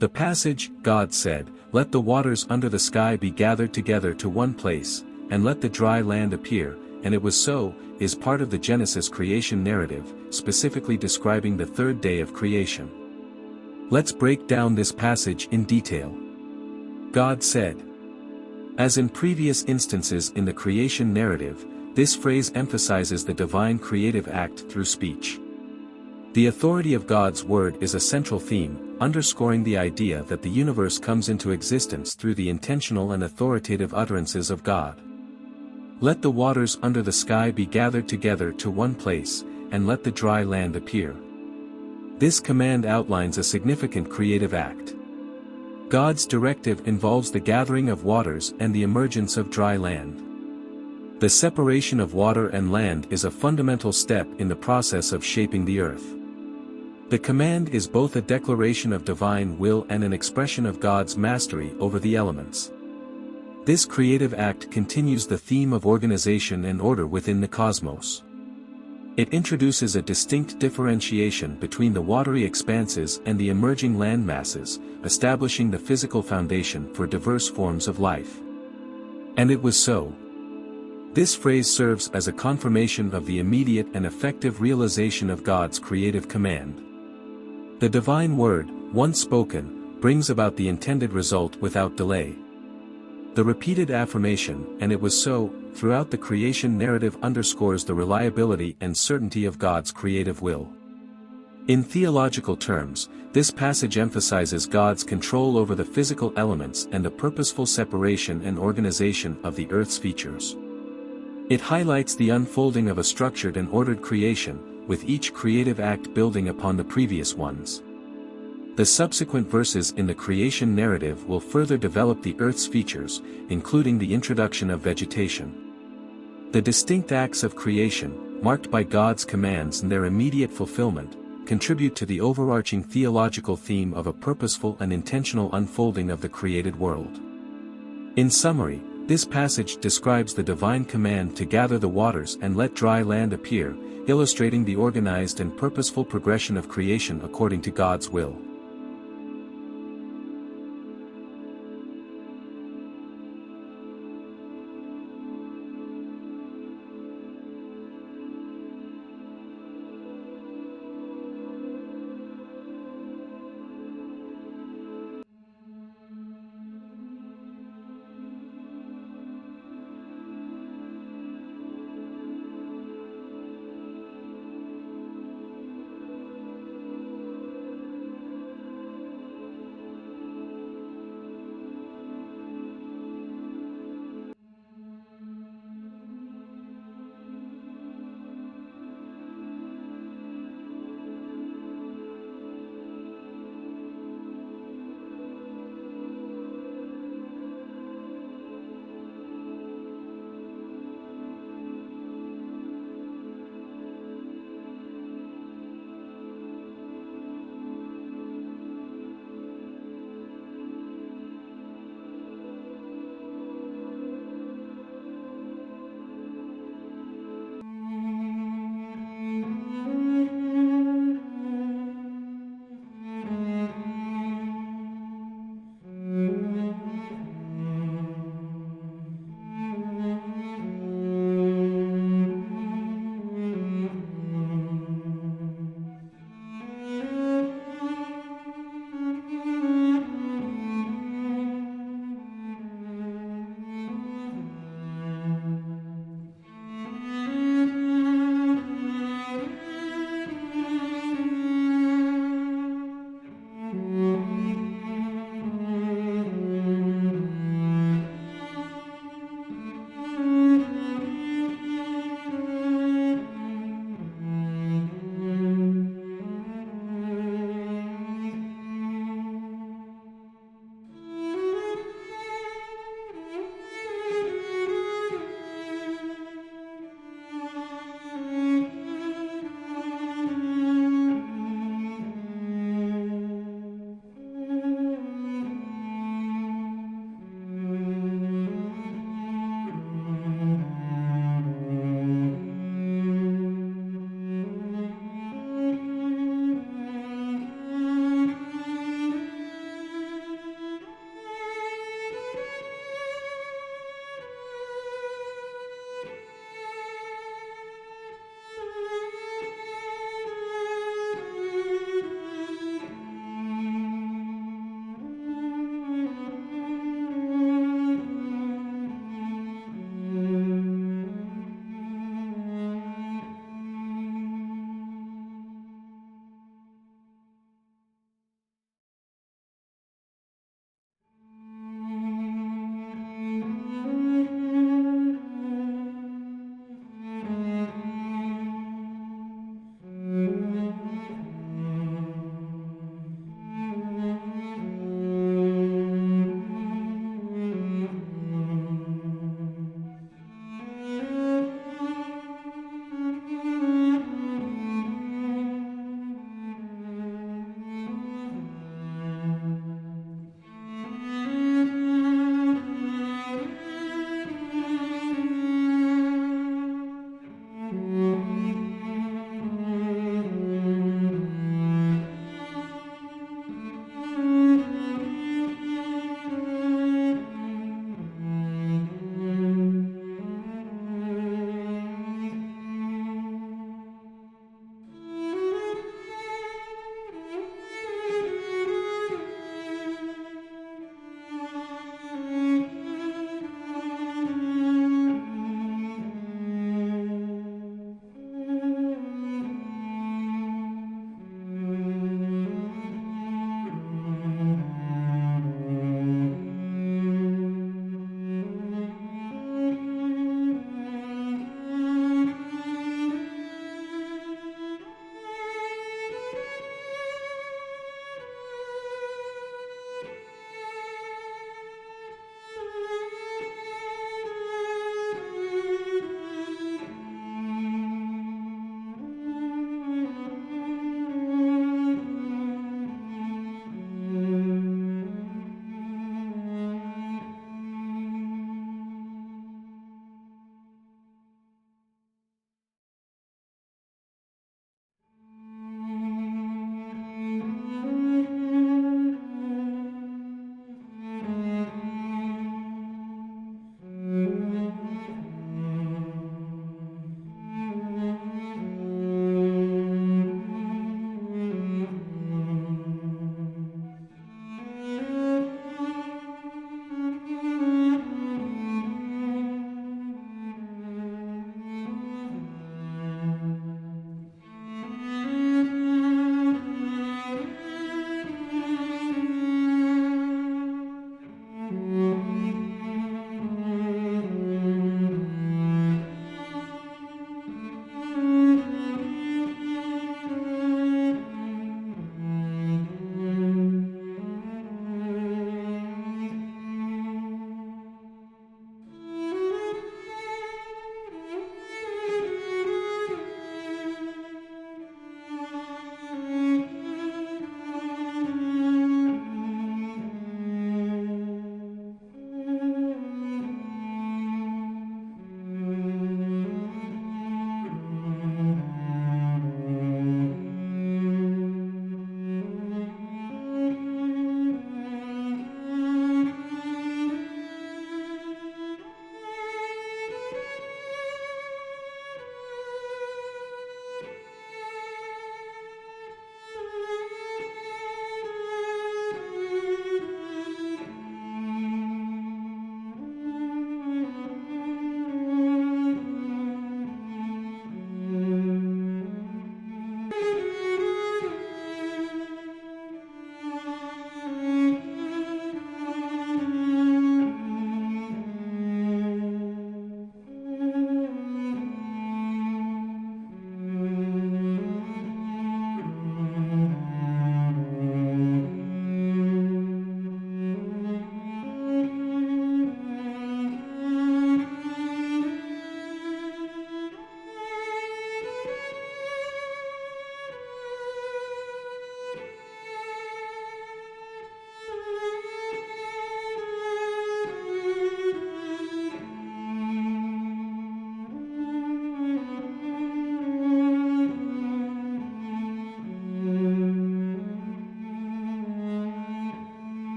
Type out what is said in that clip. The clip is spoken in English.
The passage, God said, "Let the waters under the sky be gathered together to one place, and let the dry land appear, and it was so," is part of the Genesis creation narrative, specifically describing the third day of creation. Let's break down this passage in detail. God said. As in previous instances in the creation narrative, this phrase emphasizes the divine creative act through speech. The authority of God's word is a central theme, underscoring the idea that the universe comes into existence through the intentional and authoritative utterances of God. Let the waters under the sky be gathered together to one place, and let the dry land appear. This command outlines a significant creative act. God's directive involves the gathering of waters and the emergence of dry land. The separation of water and land is a fundamental step in the process of shaping the earth. The command is both a declaration of divine will and an expression of God's mastery over the elements. This creative act continues the theme of organization and order within the cosmos. It introduces a distinct differentiation between the watery expanses and the emerging land masses, establishing the physical foundation for diverse forms of life. And it was so. This phrase serves as a confirmation of the immediate and effective realization of God's creative command. The divine word, once spoken, brings about the intended result without delay. The repeated affirmation, "and it was so," throughout the creation narrative underscores the reliability and certainty of God's creative will. In theological terms, this passage emphasizes God's control over the physical elements and the purposeful separation and organization of the earth's features. It highlights the unfolding of a structured and ordered creation, with each creative act building upon the previous ones. The subsequent verses in the creation narrative will further develop the earth's features, including the introduction of vegetation. The distinct acts of creation, marked by God's commands and their immediate fulfillment, contribute to the overarching theological theme of a purposeful and intentional unfolding of the created world. In summary, this passage describes the divine command to gather the waters and let dry land appear, illustrating the organized and purposeful progression of creation according to God's will.